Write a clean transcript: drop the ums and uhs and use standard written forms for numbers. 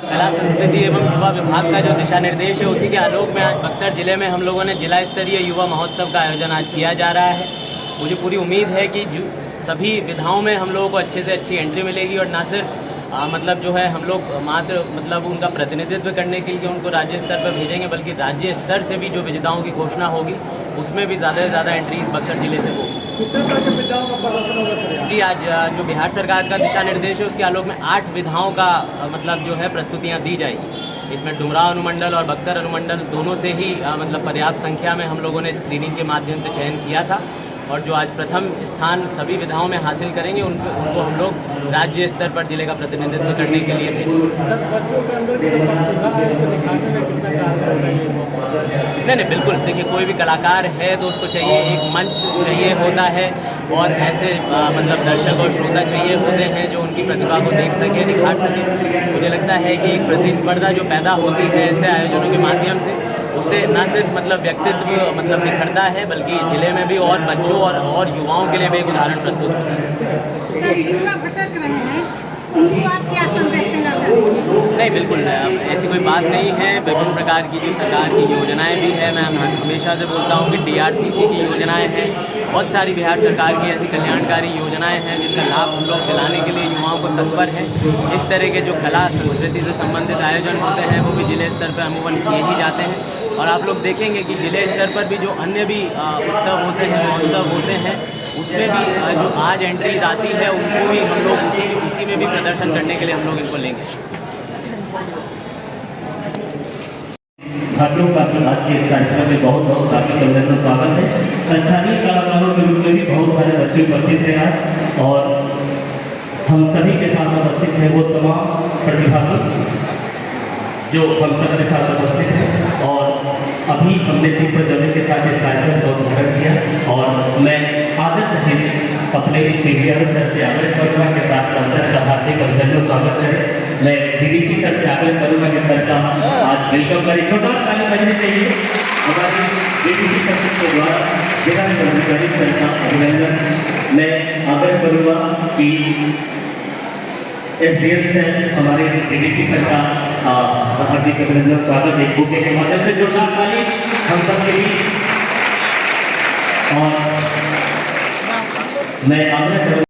कला संस्कृति एवं युवा विभाग का जो दिशा निर्देश है उसी के आलोक में आज बक्सर जिले में हम लोगों ने जिला स्तरीय युवा महोत्सव का आयोजन आज किया जा रहा है। मुझे पूरी उम्मीद है कि सभी विधाओं में हम लोगों को अच्छे से अच्छी एंट्री मिलेगी और ना सिर्फ मतलब जो है हम लोग मात्र मतलब उनका प्रतिनिधित्व करने के लिए उनको राज्य स्तर पर भेजेंगे, बल्कि राज्य स्तर से भी जो विजेताओं की घोषणा होगी उसमें भी ज़्यादा से ज़्यादा एंट्रीज बक्सर जिले से होगी। जी, आज जो बिहार सरकार का दिशा निर्देश है उसके आलोक में 8 विधाओं का मतलब जो है प्रस्तुतियाँ दी जाएगी। इसमें डुमराव अनुमंडल और बक्सर अनुमंडल दोनों से ही मतलब पर्याप्त संख्या में हम लोगों ने स्क्रीनिंग के माध्यम से चयन किया था और जो आज प्रथम स्थान सभी विधाओं में हासिल करेंगे उनको हम लोग राज्य स्तर पर जिले का प्रतिनिधित्व करने के लिए नहीं बिल्कुल। देखिए, कोई भी कलाकार है तो उसको चाहिए एक मंच चाहिए होता है और ऐसे मतलब दर्शक और श्रोता चाहिए होते हैं जो उनकी प्रतिभा को देख सके, निखार सके। मुझे लगता है कि एक प्रतिस्पर्धा जो पैदा होती है ऐसे आयोजनों के माध्यम से, उससे न सिर्फ मतलब व्यक्तित्व मतलब निखरता है बल्कि जिले में भी और बच्चों और युवाओं के लिए भी एक उदाहरण प्रस्तुत होता है। सर, युवा भटक रहे हैं, उनको आप क्या संदेश देना चाहेंगे? नहीं, बिल्कुल ऐसी कोई बात नहीं है। विभिन्न प्रकार की जो सरकार की योजनाएं भी है, मैं हमेशा से बोलता हूँ कि DRCC की योजनाएं हैं, बहुत सारी बिहार सरकार की ऐसी कल्याणकारी योजनाएं हैं जिनका लाभ हम लोग दिलाने के लिए युवाओं को तत्पर हैं। इस तरह के जो कला संस्कृति से संबंधित आयोजन होते हैं वो भी जिले स्तर पर अमूमन किए ही जाते हैं और आप लोग देखेंगे कि जिले स्तर पर भी जो अन्य भी उत्सव होते हैं, महोत्सव होते हैं, उसमें भी जो आज एंट्री आती है उनको भी हम लोग उसी में भी प्रदर्शन करने के लिए हम लोग इनको लेंगे। छात्रों का आज के इस कार्यक्रम में बहुत बहुत हार्दिक अभिनंदन स्वागत है। स्थानीय कलाकारों के रूप में भी बहुत सारे बच्चे उपस्थित हैं आज और हम सभी के साथ उपस्थित हैं वो तमाम प्रतिभागी जो हम सबके साथ उपस्थित हैं और अभी हमने दीपक जमे के साथ इस कार्यक्रम को उद्घाटन किया और मैं आदर सहित अपने PGRO सर से आग्रह करूँगा कि साथ अवसर का हार्दिक अभिनंदन स्वागत करें। मैं DDC सर से आग्रह करूँगा कि सर का आज वेलकम करें। छोटा ताली बजने चाहिए हमारे DDC सर के द्वारा जिला कर्मचारी सर का अभिनंदन। मैं आग्रह करूँगा कि SDM सर हमारे DDC सर का हार्दिक अभिनंदन स्वागत एक बुके के माध्यम से जोरदार ताली हम सब के बीच। और मैं आग्रह करूँ